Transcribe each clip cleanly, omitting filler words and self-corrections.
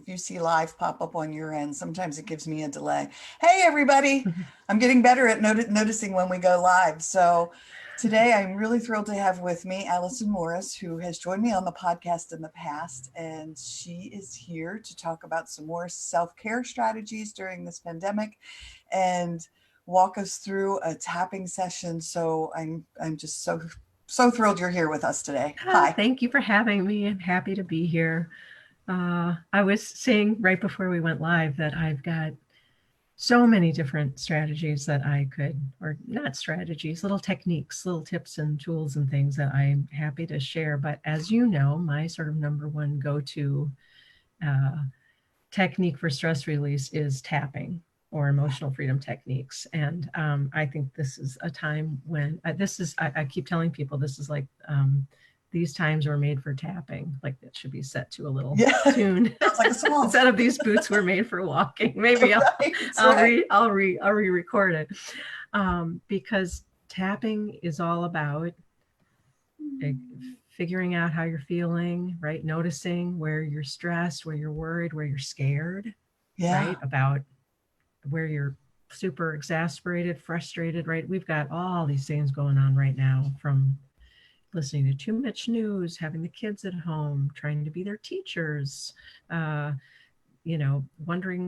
if you see live pop up on your end, sometimes it gives me a delay. Hey, everybody. I'm getting better at noticing when we go live. So today I'm really thrilled to have with me Alison Morris, who has joined me on the podcast in the past. And she is here to talk about some more self-care strategies during this pandemic and walk us through a tapping session. So I'm just so thrilled you're here with us today. Hi. Thank you for having me. I'm happy to be here. I was saying right before we went live that I've got so many different strategies that I could, or not strategies, little techniques, little tips and tools and things that I'm happy to share. But as you know, my sort of number one go-to uh, technique for stress release is tapping or emotional freedom techniques. And I think this is a time when I keep telling people this is like these times were made for tapping. Like it should be set to a little tune. Like a song. Instead of these boots were made for walking. Maybe I'll re-record it because tapping is all about figuring out how you're feeling, right? Noticing where you're stressed, where you're worried, where you're scared, right? About where you're super exasperated, frustrated, right? We've got all these things going on right now, from listening to too much news, having the kids at home, trying to be their teachers, wondering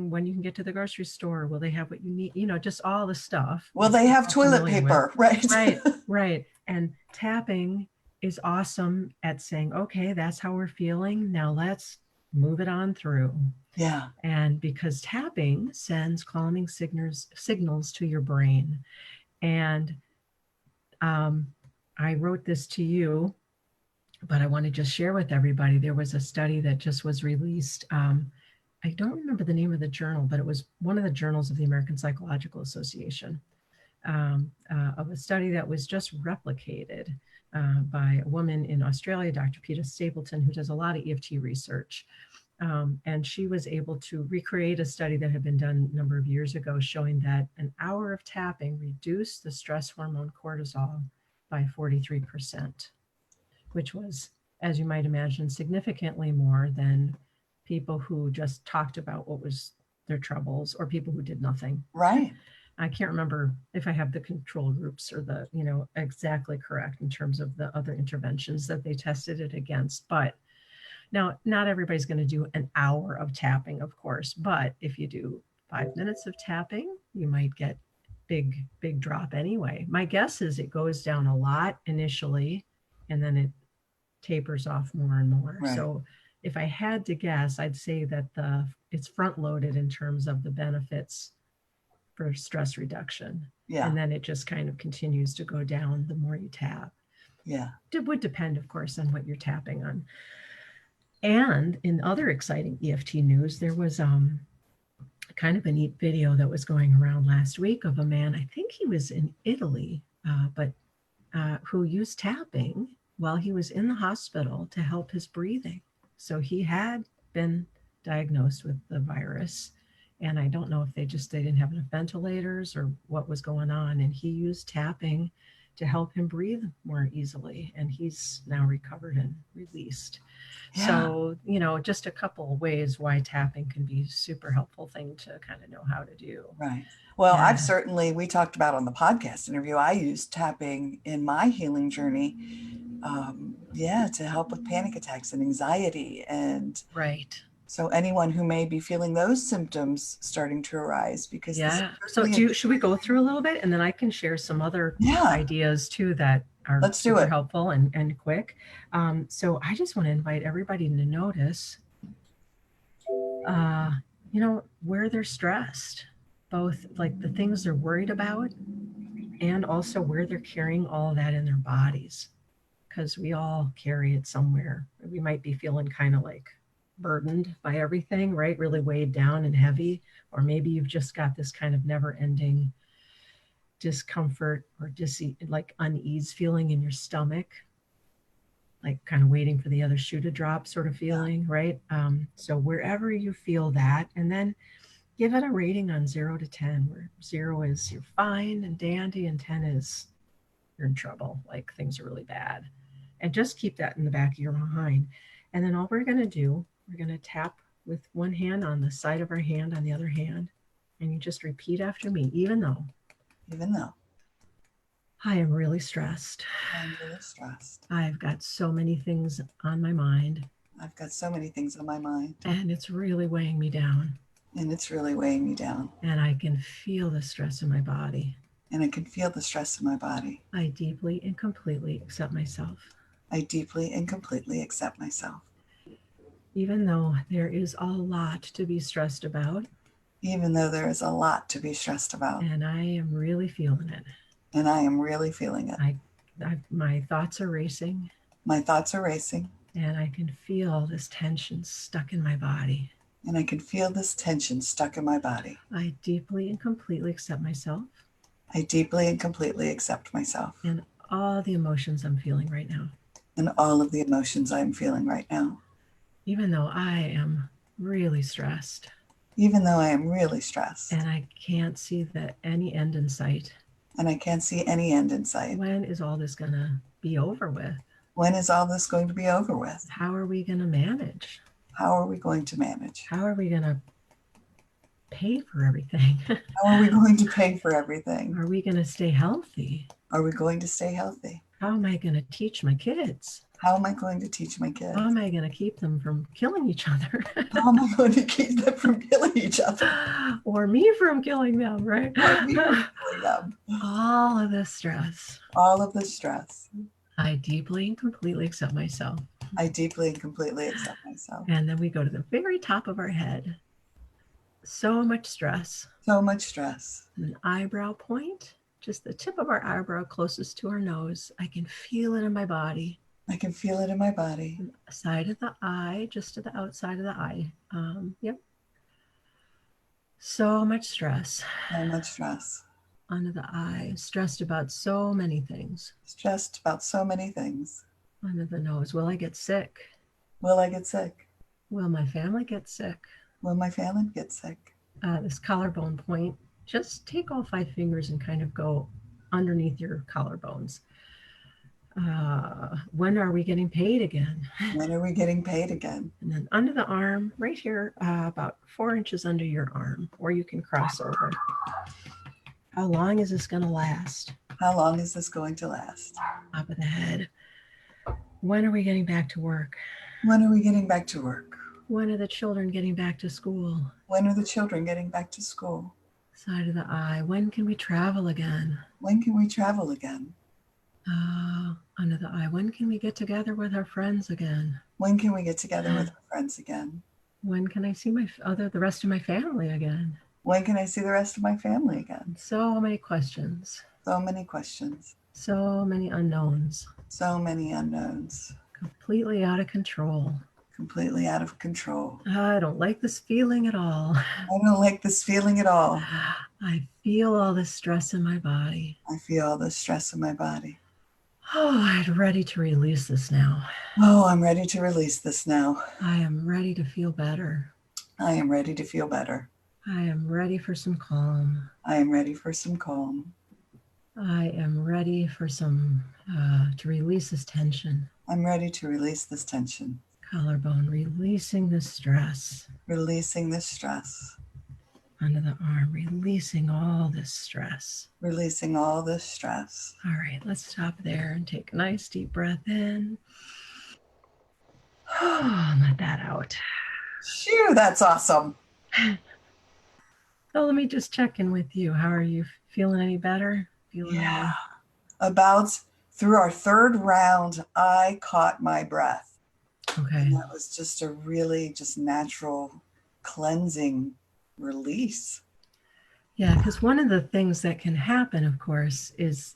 when you can get to the grocery store. Will they have what you need? Just all the stuff. Will they have toilet paper? Right. Right. And tapping is awesome at saying, okay, that's how we're feeling. Now let's move it on through. Yeah. And because tapping sends calming signals to your brain. And I wrote this to you, but I want to just share with everybody. There was a study that just was released. I don't remember the name of the journal, but it was one of the journals of the American Psychological Association, of a study that was just replicated by a woman in Australia, Dr. Peter Stapleton, who does a lot of EFT research. And she was able to recreate a study that had been done a number of years ago, showing that an hour of tapping reduced the stress hormone cortisol by 43%, which was, as you might imagine, significantly more than people who just talked about what was their troubles or people who did nothing. Right. I can't remember if I have the control groups or the, exactly correct in terms of the other interventions that they tested it against. But now, not everybody's going to do an hour of tapping, of course, but if you do 5 minutes of tapping, you might get big drop anyway. My guess is it goes down a lot initially, and then it tapers off more and more. Right. So if I had to guess, I'd say that it's front loaded in terms of the benefits for stress reduction. Yeah. And then it just kind of continues to go down the more you tap. Yeah. It would depend, of course, on what you're tapping on. And in other exciting EFT news, there was kind of a neat video that was going around last week of a man, I think he was in Italy, but who used tapping while he was in the hospital to help his breathing. So he had been diagnosed with the virus, and I don't know if they didn't have enough ventilators or what was going on, and he used tapping to help him breathe more easily, and he's now recovered and released. Yeah. So, just a couple of ways why tapping can be a super helpful thing to kind of know how to do. Right. Well, yeah. We talked about on the podcast interview, I used tapping in my healing journey, to help with panic attacks and anxiety. And right. So anyone who may be feeling those symptoms starting to arise, because so should we go through a little bit, and then I can share some other ideas too that are super helpful and quick. So I just want to invite everybody to notice, where they're stressed, both like the things they're worried about, and also where they're carrying all of that in their bodies, because we all carry it somewhere. We might be feeling kind of like burdened by everything, right? Really weighed down and heavy. Or maybe you've just got this kind of never-ending discomfort or like unease feeling in your stomach, like kind of waiting for the other shoe to drop sort of feeling, right? So wherever you feel that, and then give it a rating on 0 to 10, where 0 is you're fine and dandy, and 10 is you're in trouble, like things are really bad. And just keep that in the back of your mind. And then all we're going to do, we're going to tap with one hand on the side of our hand, on the other hand. And you just repeat after me, even though I am really stressed. I'm really stressed. I've got so many things on my mind. I've got so many things on my mind. And it's really weighing me down. And it's really weighing me down. And I can feel the stress in my body. And I can feel the stress in my body. I deeply and completely accept myself. I deeply and completely accept myself. Even though there is a lot to be stressed about. Even though there is a lot to be stressed about. And I am really feeling it. And I am really feeling it. My thoughts are racing. My thoughts are racing. And I can feel this tension stuck in my body. And I can feel this tension stuck in my body. I deeply and completely accept myself. I deeply and completely accept myself. And all the emotions I'm feeling right now. And all of the emotions I'm feeling right now. Even though I am really stressed. Even though I am really stressed. And I can't see any end in sight. And I can't see any end in sight. When is all this going to be over with? When is all this going to be over with? How are we going to manage? How are we going to manage? How are we going to pay for everything? How are we going to pay for everything? Are we going to stay healthy? Are we going to stay healthy? How am I going to teach my kids? How am I going to teach my kids? How am I going to keep them from killing each other? How am I going to keep them from killing each other? Or me from killing them, right? Or me from killing them. All of this stress. All of this stress. I deeply and completely accept myself. I deeply and completely accept myself. And then we go to the very top of our head. So much stress. So much stress. An eyebrow point, just the tip of our eyebrow closest to our nose. I can feel it in my body. I can feel it in my body. Side of the eye, just to the outside of the eye. Yep. So much stress. So much stress. Under the eye, stressed about so many things. Stressed about so many things. Under the nose, will I get sick? Will I get sick? Will my family get sick? Will my family get sick? This collarbone point, just take all 5 fingers and kind of go underneath your collarbones. When are we getting paid again? When are we getting paid again? And then under the arm, right here, about 4 inches under your arm, or you can cross over. How long is this going to last? How long is this going to last? Top of the head. When are we getting back to work? When are we getting back to work? When are the children getting back to school? When are the children getting back to school? Side of the eye. When can we travel again? When can we travel again? Under the eye. When can we get together with our friends again? When can we get together with our friends again? When can I see the rest of my family again? When can I see the rest of my family again? So many questions. So many questions. So many unknowns. So many unknowns. Completely out of control. Completely out of control. I don't like this feeling at all. I don't like this feeling at all. I feel all this stress in my body. I feel all this stress in my body. Oh, I'm ready to release this now. Oh, I'm ready to release this now. I am ready to feel better. I am ready to feel better. I am ready for some calm. I am ready for some calm. I am ready for some, to release this tension. I'm ready to release this tension. Collarbone, releasing the stress. Releasing this stress. Under the arm, releasing all this stress. Releasing all this stress. All right, let's stop there and take a nice deep breath in. And let that out. Phew, that's awesome. So let me just check in with you. How are you feeling? Any better? Yeah. About through our 3rd round, I caught my breath. Okay. And that was just a really just natural cleansing release. Yeah, because one of the things that can happen, of course, is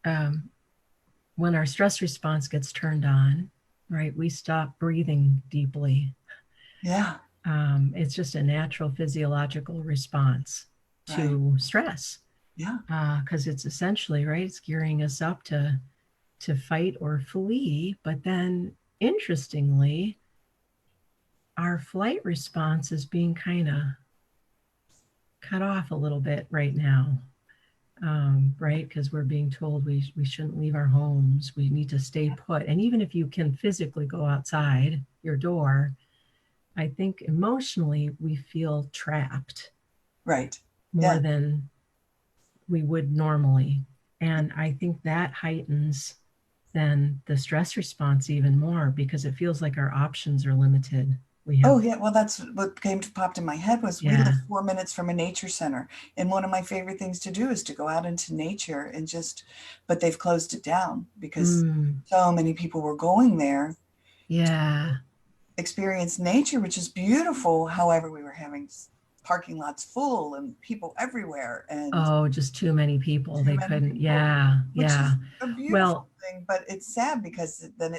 when our stress response gets turned on, right? We stop breathing deeply. Yeah. It's just a natural physiological response to stress. Yeah. Because it's essentially, right, it's gearing us up to fight or flee. But then, interestingly, our flight response is being kind of cut off a little bit right now, right? Because we're being told we shouldn't leave our homes. We need to stay put. And even if you can physically go outside your door, I think emotionally we feel trapped Right. more Yeah. than we would normally. And I think that heightens then the stress response even more because it feels like our options are limited. We have, Oh yeah, well, that's what came to popped in my head was we live yeah. 4 minutes from a nature center, and one of my favorite things to do is to go out into nature and just, but they've closed it down because Mm, so many people were going there yeah. experience nature, which is beautiful. However, we were having parking lots full and people everywhere and Oh, just too many people. too They many couldn't. people, Yeah. which Yeah. is a beautiful Well, thing, but it's sad because then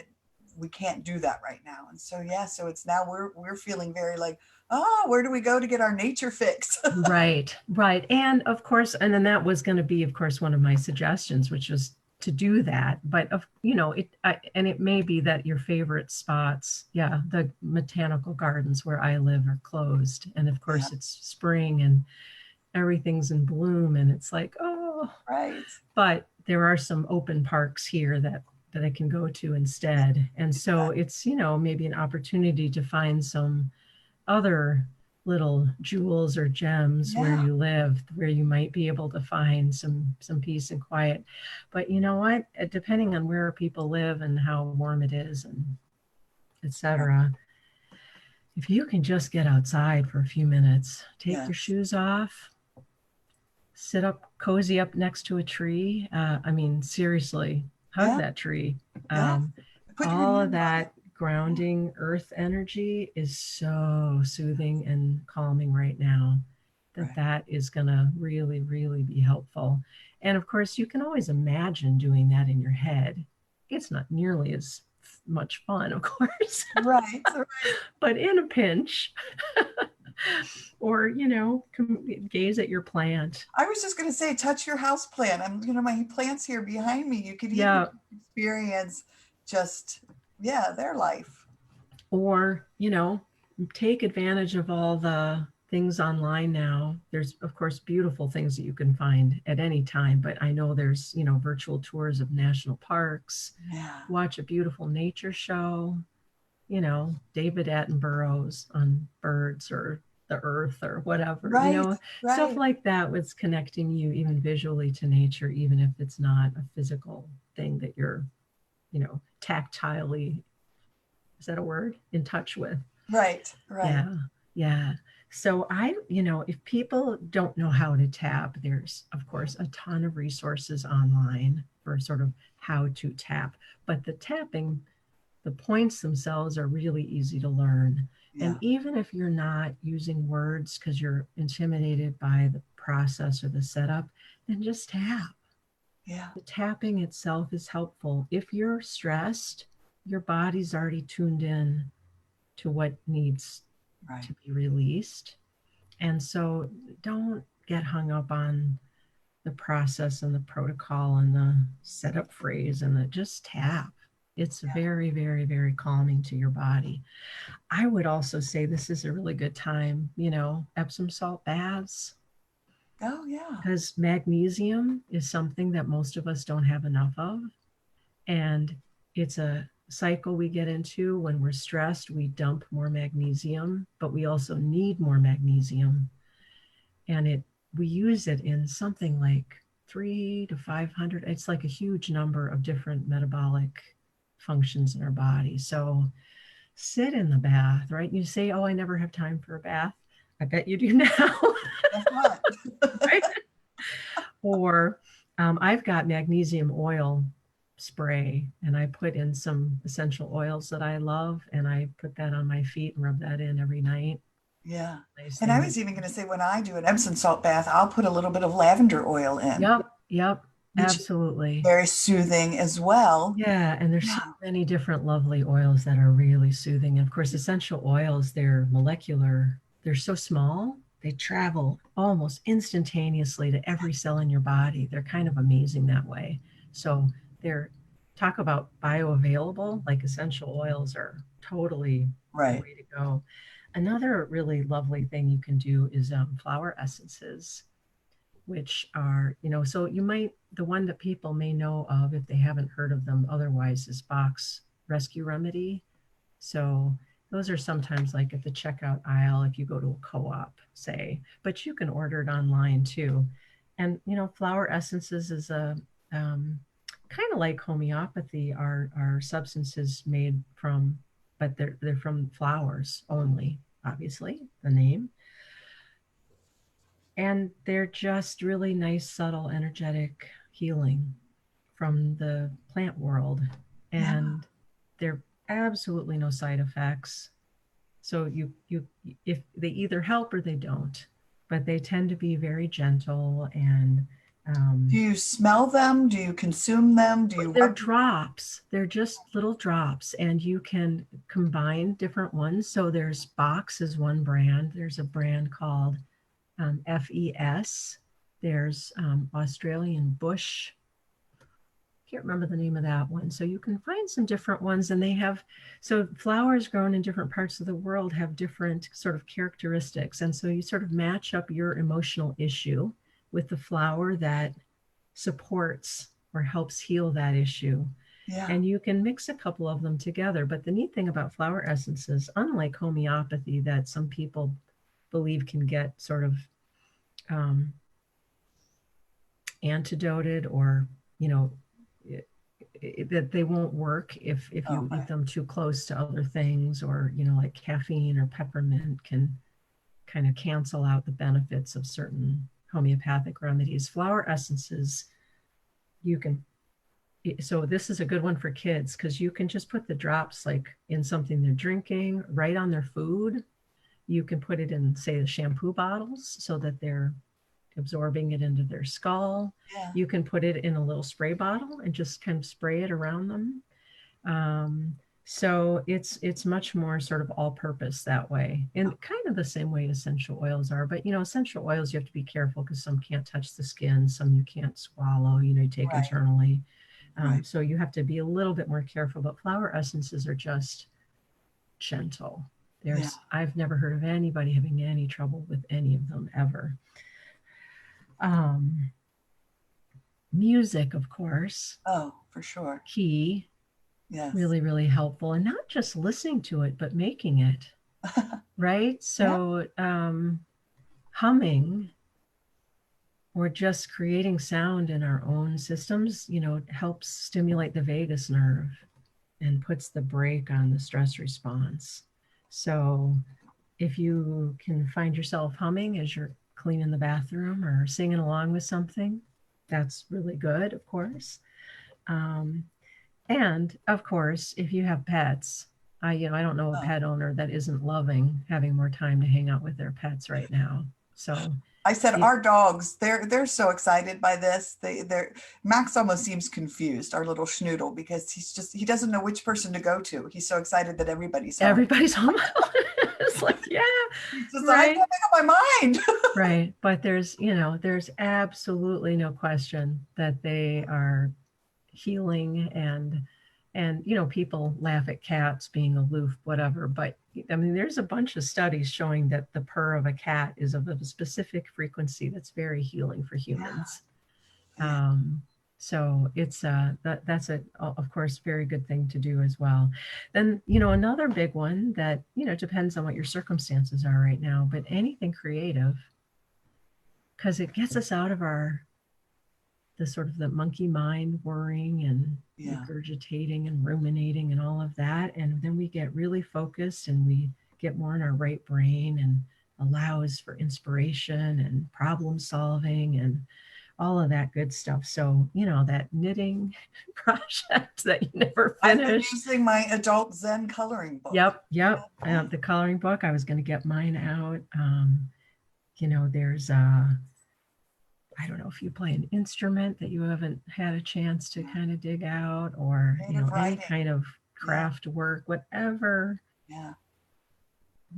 we can't do that right now. And so yeah, so it's now we're feeling very like, oh, where do we go to get our nature fix? right, right. And of course, and then that was going to be, of course, one of my suggestions, which was to do that. But of, and it may be that your favorite spots, yeah, the botanical gardens where I live are closed. And of Yeah, course, it's spring and everything's in bloom, and it's like, oh, right. but there are some open parks here that I can go to instead. And so it's, maybe an opportunity to find some other little jewels or gems where Yeah, you live, where you might be able to find some peace and quiet. But you know what, depending on where people live and how warm it is and right. etc., if you can just get outside for a few minutes, take your Yes. shoes off, sit up cozy up next to a tree. I mean, seriously, hug Yeah, that tree. yeah. um, Put your all of hand on it. that grounding earth energy is so soothing and calming right now that Right. that is going to really, really be helpful. And of course, you can always imagine doing that in your head. It's not nearly as much fun, of course, Right. Right. but in a pinch, or gaze at your plant. I was just going to say, touch your house plant. My plants here behind me. You could even Yeah. just experience just, yeah, their life. Or take advantage of all the things online now. There's of course beautiful things that you can find at any time, but I know there's virtual tours of national parks. Yeah. Watch a beautiful nature show, David Attenborough's on birds or the earth or whatever, Right. stuff Right. like that was connecting you even visually to nature, even if it's not a physical thing that you're tactilely, is that a word, in touch with. Right. Right. Yeah, yeah. So if people don't know how to tap, there's of course a ton of resources online for sort of how to tap. But the points themselves are really easy to learn. And Yeah. even if you're not using words because you're intimidated by the process or the setup, then just tap. Yeah. The tapping itself is helpful. If you're stressed, your body's already tuned in to what needs Right. to be released. And so don't get hung up on the process and the protocol and the setup phrase and the just tap. It's Yeah. very, very, very calming to your body. I would also say this is a really good time, Epsom salt baths, Oh, yeah. because magnesium is something that most of us don't have enough of. And it's a cycle we get into when we're stressed. We dump more magnesium, but we also need more magnesium. And we use it in something like 3 to 500. It's like a huge number of different metabolic functions in our body. So sit in the bath, right? You say, oh, I never have time for a bath. I bet you do now. Guess what? Right? Or I've got magnesium oil spray, and I put in some essential oils that I love, and I put that on my feet and rub that in every night. Yeah. Nice And I thing was even going to say, when I do an Epsom salt bath, I'll put a little bit of lavender oil in, yep, yep, which is absolutely. very soothing as well. Yeah, and there's so Yeah. many different lovely oils that are really soothing. And of course, essential oils, they're molecular, they're so small, they travel almost instantaneously to every cell in your body. They're kind of amazing that way. So they're, talk about bioavailable, like essential oils are totally the Right. way to go. Another really lovely thing you can do is flower essences, which are, so you might, the one that people may know of if they haven't heard of them otherwise is Bach's Rescue Remedy. So those are sometimes like at the checkout aisle if you go to a co-op, say, but you can order it online too. And flower essences is a kind of like homeopathy, are substances made from, but they're from flowers only, obviously, the name. And they're just really nice, subtle, energetic healing from the plant world. Yeah. And they're absolutely no side effects. So you if they either help or they don't, but they tend to be very gentle and Do you smell them? Do you consume them? Do you they're rub? drops. They're just little drops, and you can combine different ones. So there's Box is one brand. There's a brand called FES. There's Australian Bush. Can't remember the name of that one. So you can find some different ones, and they have, so flowers grown in different parts of the world have different sort of characteristics. And so you sort of match up your emotional issue with the flower that supports or helps heal that issue. Yeah. And you can mix a couple of them together. But the neat thing about flower essences, unlike homeopathy that some people believe can get sort of um, antidoted, or that they won't work if you Okay. eat them too close to other things, or like caffeine or peppermint can kind of cancel out the benefits of certain homeopathic remedies. Flower essences, you can, so this is a good one for kids because you can just put the drops like in something they're drinking, right on their food. You can put it in, say, the shampoo bottles so that they're absorbing it into their skull. Yeah. You can put it in a little spray bottle and just kind of spray it around them. So it's much more sort of all purpose that way, and kind of the same way essential oils are. But essential oils, you have to be careful because some can't touch the skin, some you can't swallow, you take Right. internally. Right. So you have to be a little bit more careful. But flower essences are just gentle. Yeah. I've never heard of anybody having any trouble with any of them ever. Um, Music, of course, Oh, for sure. key, Yes. really, really helpful. And not just listening to it, but making it, right? Yeah. So, humming or just creating sound in our own systems, helps stimulate the vagus nerve and puts the brake on the stress response. So, if you can find yourself humming as you're cleaning the bathroom or singing along with something, that's really good, of course. Um, and of course, if you have pets, I don't know a Oh. pet owner that isn't loving having more time to hang out with their pets right now. So, I said it, our dogs, they're so excited by this. They're Max almost seems confused, our little schnoodle, because he doesn't know which person to go to. He's so excited that everybody's home. everybody's home. It's like, yeah, He says, I can't right, make up my mind. right. But there's absolutely no question that they are healing. And people laugh at cats being aloof, whatever, but I mean there's a bunch of studies showing that the purr of a cat is of a specific frequency that's very healing for Yeah. humans. Yeah. So it's that's a, of course, very good thing to do as well. Then another big one that depends on what your circumstances are right now, but anything creative, because it gets us out of the sort of the monkey mind worrying and Yeah. regurgitating and ruminating and all of that. And then we get really focused and we get more in our right brain, and allows for inspiration and problem solving and all of that good stuff. So, that knitting project that you never I've been finished. using my adult Zen coloring book. Yep. The coloring book, I was going to get mine out. There's I don't know if you play an instrument that you haven't had a chance to kind of dig out, or Creative any writing. kind of Yeah. craft work, whatever. Yeah.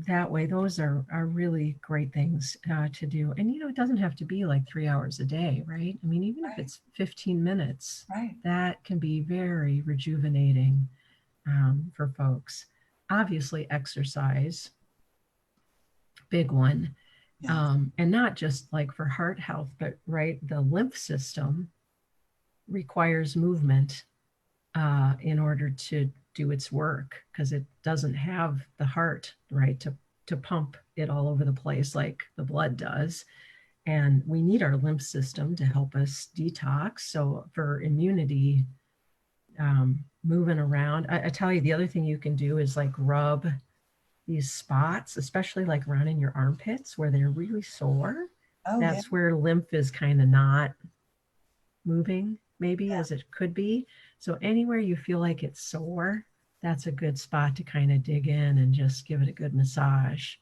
That way, those are really great things to do. And it doesn't have to be like 3 hours a day, right? I mean, even if Right. it's 15 minutes, Right. that can be very rejuvenating for folks. Obviously, exercise, big one. Yeah. And not just like for heart health, but right, the lymph system requires movement. in order to do its work, because it doesn't have the heart, right, to pump it all over the place like the blood does. And we need our lymph system to help us detox. So for immunity, moving around, I tell you, the other thing you can do is like rub these spots, especially like around in your armpits where they're really sore. Oh, yeah. That's where lymph is kind of not moving, maybe Yeah. as it could be. So anywhere you feel like it's sore, that's a good spot to kind of dig in and just give it a good massage.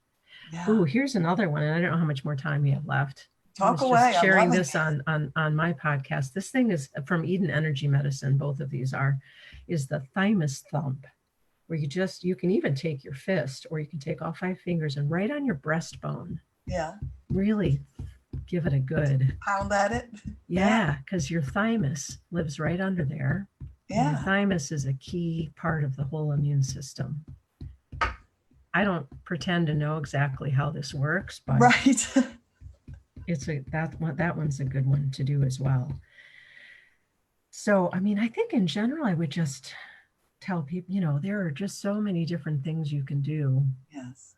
Yeah. Ooh, here's another one, and I don't know how much more time we have left. I Talk was just away. I'm sharing loving this on my podcast. This thing is from Eden Energy Medicine. Both of these is the thymus thump, where you can even take your fist or you can take all 5 fingers and right on your breastbone, it. Yeah. really give it a good, Pound at it. Yeah. yeah, because your thymus lives right under there. And your Yeah. thymus is a key part of the whole immune system. I don't pretend to know exactly how this works, but Right. that one's a good one to do as well. So, I mean, I think in general, I would just tell people, there are just so many different things you can do. Yes.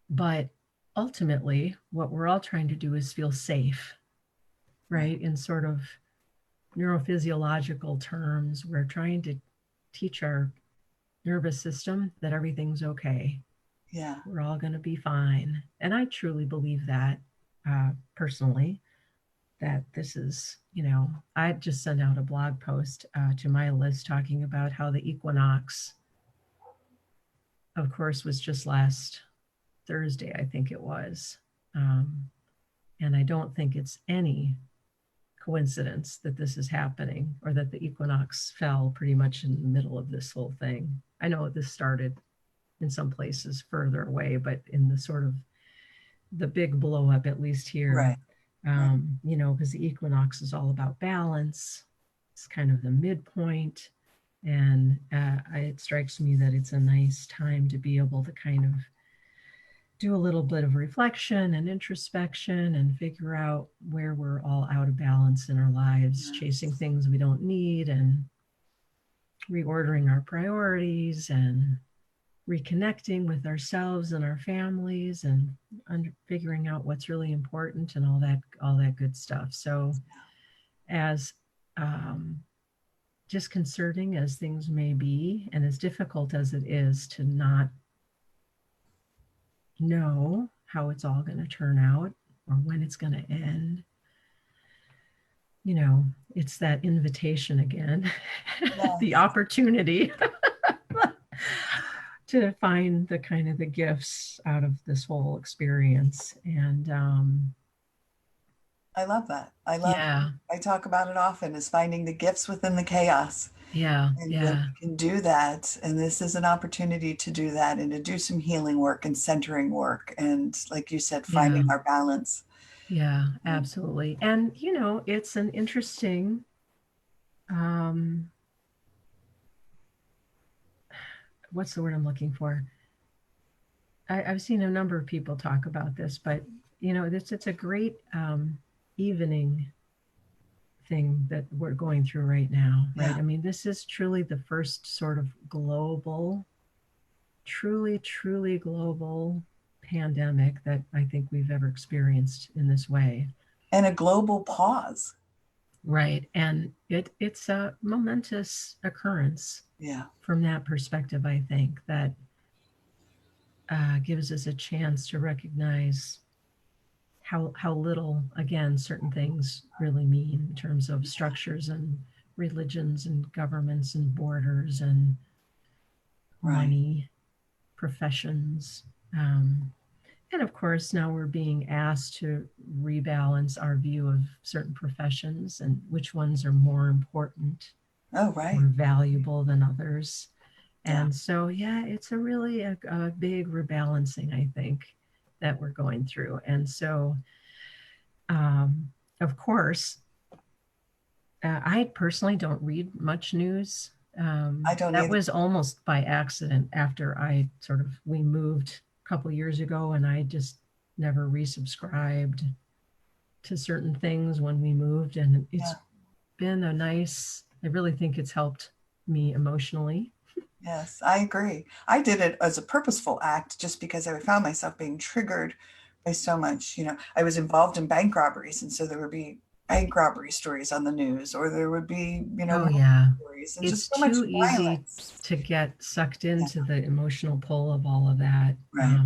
But ultimately, what we're all trying to do is feel safe, right? In sort of neurophysiological terms, we're trying to teach our nervous system that everything's okay. Yeah. We're all going to be fine. And I truly believe that personally, that this is, I just sent out a blog post to my list talking about how the equinox, of course, was just last Thursday, I think it was. And I don't think it's any coincidence that this is happening or that the equinox fell pretty much in the middle of this whole thing. I know this started in some places further away, but in the sort of the big blow up, at least here, Right. Right. because the equinox is all about balance. It's kind of the midpoint. And it strikes me that it's a nice time to be able to kind of do a little bit of reflection and introspection and figure out where we're all out of balance in our lives, Yes. chasing things we don't need and reordering our priorities and reconnecting with ourselves and our families and figuring out what's really important and all that good stuff. So as disconcerting as things may be and as difficult as it is to not know how it's all going to turn out or when it's going to end, it's that invitation again, the Yes. opportunity to find the kind of the gifts out of this whole experience. And I love that. yeah, I talk about it often is finding the gifts within the chaos. yeah, And when yeah, we can do that, and this is an opportunity to do that and to do some healing work and centering work. And like you said, yeah, finding our balance. yeah, absolutely. And, it's an interesting, um, what's the word I'm looking for? I've seen a number of people talk about this, but, it's a great evening thing that we're going through right now, right? Yeah. I mean, this is truly the first sort of global, truly, truly global pandemic that I think we've ever experienced in this way. And a global pause. Right. And it's a momentous occurrence Yeah. from that perspective, I think, that gives us a chance to recognize how little, again, certain things really mean in terms of structures and religions and governments and borders and Right. money, professions. And of course, now we're being asked to rebalance our view of certain professions and which ones are more important Oh, or right. valuable than others. Yeah. And so, yeah, it's a really a big rebalancing, I think, that we're going through. And so, of course, I personally don't read much news. I don't That either. was almost by accident after we moved a couple years ago and I just never resubscribed to certain things when we moved. And Yeah. it's been I really think it's helped me emotionally. Yes, I agree. I did it as a purposeful act just because I found myself being triggered by so much. I was involved in bank robberies, and so there would be bank robbery stories on the news, or there would be, Oh, murder yeah. stories, and It's just so much too easy violence. to get sucked Yeah, into the emotional pull of all of that. right,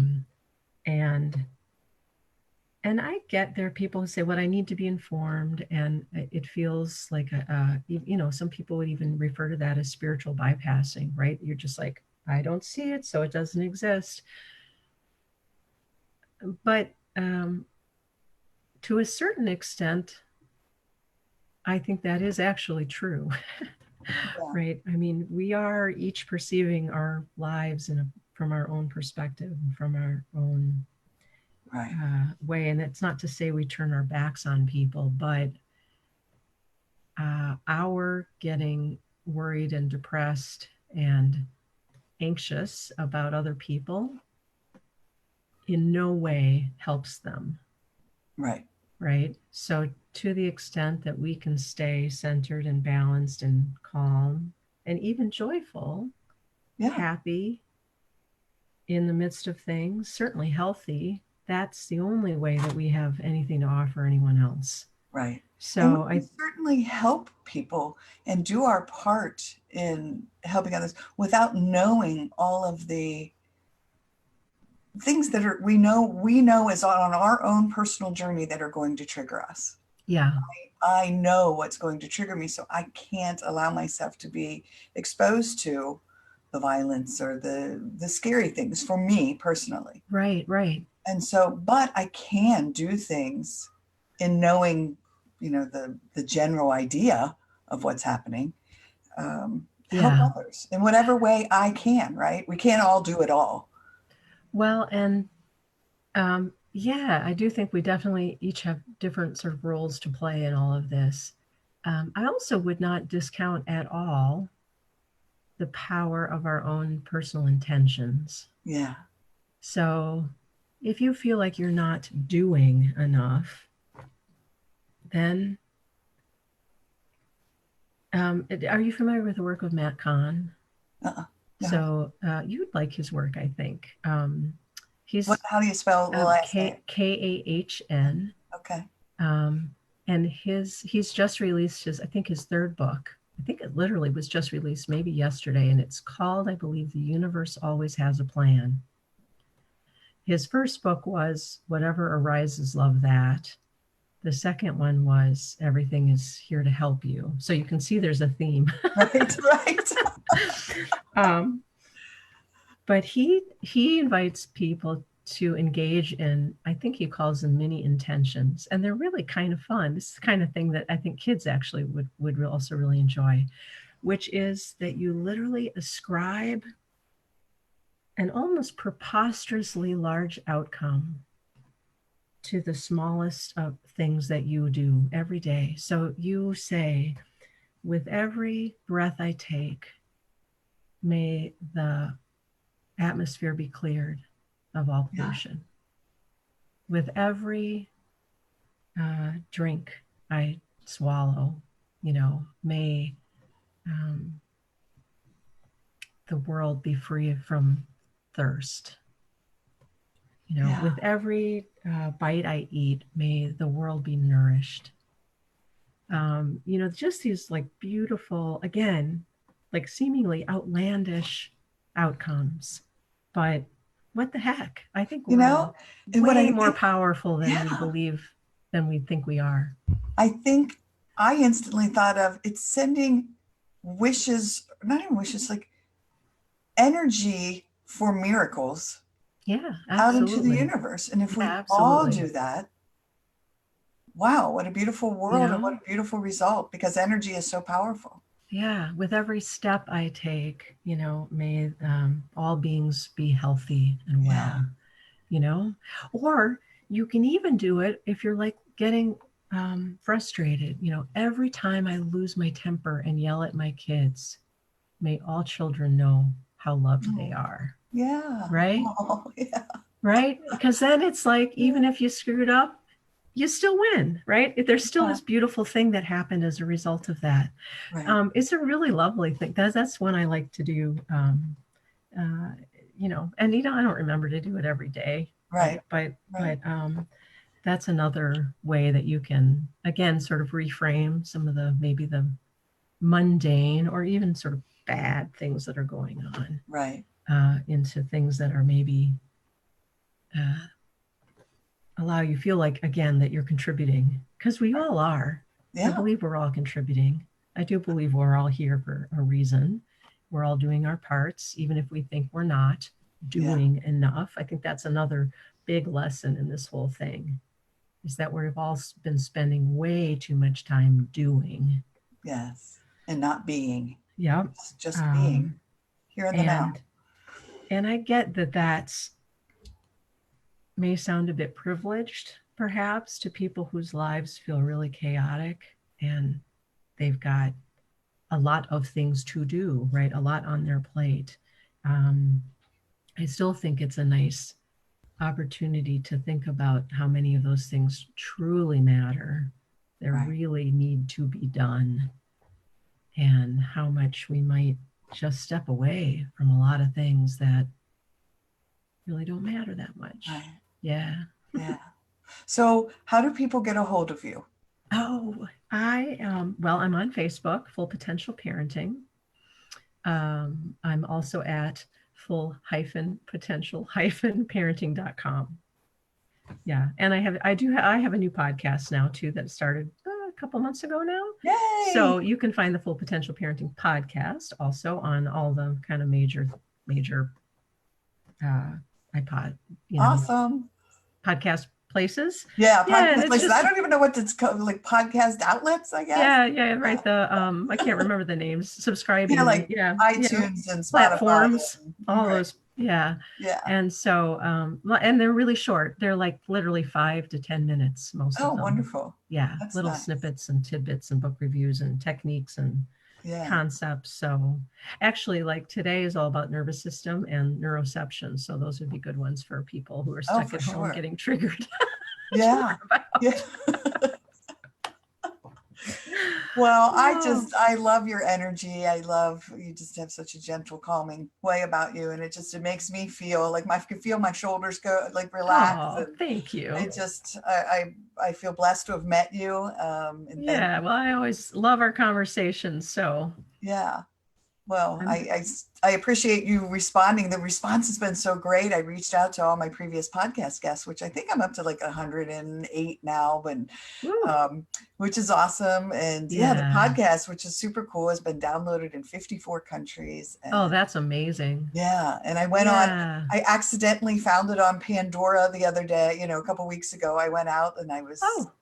And I get there are people who say, "What I need to be informed," and it feels like some people would even refer to that as spiritual bypassing, right? You're just like, I don't see it, so it doesn't exist. But to a certain extent, I think that is actually true, yeah, right? I mean, we are each perceiving our lives from our own perspective and from our own right, way. And it's not to say we turn our backs on people, but our getting worried and depressed and anxious about other people in no way helps them, right. right? So, to the extent that we can stay centered and balanced and calm and even joyful, Yeah, happy in the midst of things, certainly healthy, that's the only way that we have anything to offer anyone else. right. And we So, can certainly help people and do our part in helping others without knowing all of the things that we know is on our own personal journey that are going to trigger us. yeah, I know what's going to trigger me, so I can't allow myself to be exposed to the violence or the scary things for me personally. right, right. And so, but I can do things in knowing, the general idea of what's happening. Help Yeah. others in whatever way I can. Right? We can't all do it all. Well, and yeah, I do think we definitely each have different sort of roles to play in all of this. I also would not discount at all the power of our own personal intentions. Yeah, So if you feel like you're not doing enough, then are you familiar with the work of Matt Kahn? uh-uh. No. So you would like his work, I think. What? He's How do you spell the last name? Kahn. Okay. Um, and he's just released his, I think, his third book. I think it literally was just released maybe yesterday, and it's called, I believe, The Universe Always Has a Plan. His first book was Whatever Arises, Love That. The second one was Everything is Here to Help You. So you can see there's a theme. Right. Right. um, but he invites people to engage in, I think he calls them mini intentions, and they're really kind of fun. This is the kind of thing that I think kids actually would also really enjoy, which is that you literally ascribe an almost preposterously large outcome to the smallest of things that you do every day. So you say, with every breath I take, may the atmosphere be cleared of all Yeah. pollution. With every drink I swallow, may um, the world be free from thirst. Yeah. With every bite I eat, may the world be nourished. Just these like beautiful, again, like seemingly outlandish outcomes. But what the heck? I think You we're know, all and what way I more powerful than we yeah, believe, than we think we are. I think I instantly thought of it's sending wishes, not even wishes, like energy for miracles Yeah, out into the absolutely. universe. And if Yeah, we all absolutely. do that, wow, what a beautiful You world and what know, a beautiful result because energy is so powerful. yeah, with every step I take, may all beings be healthy and Yeah. well, you know? Or you can even do it if you're like getting frustrated. Every time I lose my temper and yell at my kids, may all children know how loved they Oh, are, yeah. right? Oh, yeah. Right? Because then it's like, Yeah. even if you screwed up, you still win, right? There's still Yeah. this beautiful thing that happened as a result of that. Right. It's a really lovely thing. That's one I like to do. Uh, and I don't remember to do it every day, Right. right? But Right. that's another way that you can again sort of reframe some of the maybe the mundane or even sort of bad things that are going on Right. into things that are maybe uh, allow you feel like again that you're contributing because we all are. I Yeah. believe we're all contributing. I do believe we're all here for a reason. We're all doing our parts, even if we think we're not Yeah. doing enough. I think that's another big lesson in this whole thing is that we've all been spending way too much time doing. Yes. And not being. Yep. It's just being Um, here in the now. and I get that that's may sound a bit privileged, perhaps, to people whose lives feel really chaotic and they've got a lot of things to do, right? A lot on their plate. Um, I still think it's a nice opportunity to think about how many of those things truly matter, that Right. really need to be done, and how much we might just step away from a lot of things that really don't matter that much. Right. Yeah. Yeah. So how do people get a hold of you? Oh, I'm on Facebook, Full Potential Parenting. I'm also at full-potential-parenting.com. Yeah. And I have a new podcast now too that started a couple months ago now. Yay. So you can find the Full Potential Parenting podcast also on all the kind of major uh, iPod, Awesome. podcast places. Yeah. Yeah. And Podcast it's places. I just, don't even know what it's called, like podcast outlets, I guess. yeah, Yeah. right. I can't remember the names, Yeah. subscribing and Like iTunes and Spotify. platforms, And, all right. those. Yeah. Yeah. And so, and they're really short. They're like literally 5 to 10 minutes, most of Oh, them. wonderful. Yeah. That's Little nice. snippets and tidbits and book reviews and techniques and Yeah. concepts. So actually like today is all about nervous system and neuroception. So those would be good ones for people who are Oh, stuck for at home sure. getting triggered to Yeah. learn about. Yeah. Well, Oh, I love your energy. You just have such a gentle, calming way about you. And it makes me feel like I can feel my shoulders go like relax. oh, And thank you. I feel blessed to have met you. And thank Yeah, well, I always love our conversations. So yeah. Well, I'm, I appreciate you responding. The response has been so great. I reached out to all my previous podcast guests, which I think I'm up to like 108 now, but woo, which is awesome. And yeah, the yeah. podcast, which is super cool, has been downloaded in 54 countries. Oh, And that's amazing. yeah, and Yeah. I accidentally found it on Pandora the other day, a couple weeks ago. I went out and Oh,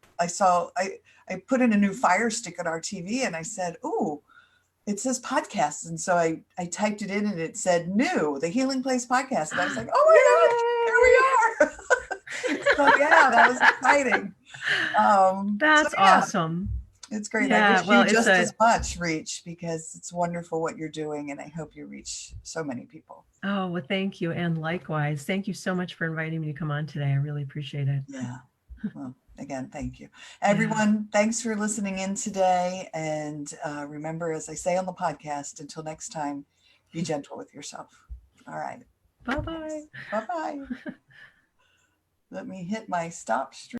I put in a new Fire Stick on our TV and I said, "Ooh, it says podcast." And so I typed it in and it said new, the Healing Place podcast. And I was like, oh my gosh, here we are. So yeah, that was exciting. So that's yeah, awesome. it's great. I Yeah. wish Well, you it's just a, as much reach because it's wonderful what you're doing. And I hope you reach so many people. oh, well, thank you. And likewise, thank you so much for inviting me to come on today. I really appreciate it. Yeah. Well, again, thank you. Yeah. Everyone, thanks for listening in today. And remember, as I say on the podcast, until next time, be gentle with yourself. All right. Bye Thanks. bye. Bye-bye. Let me hit my stop stream.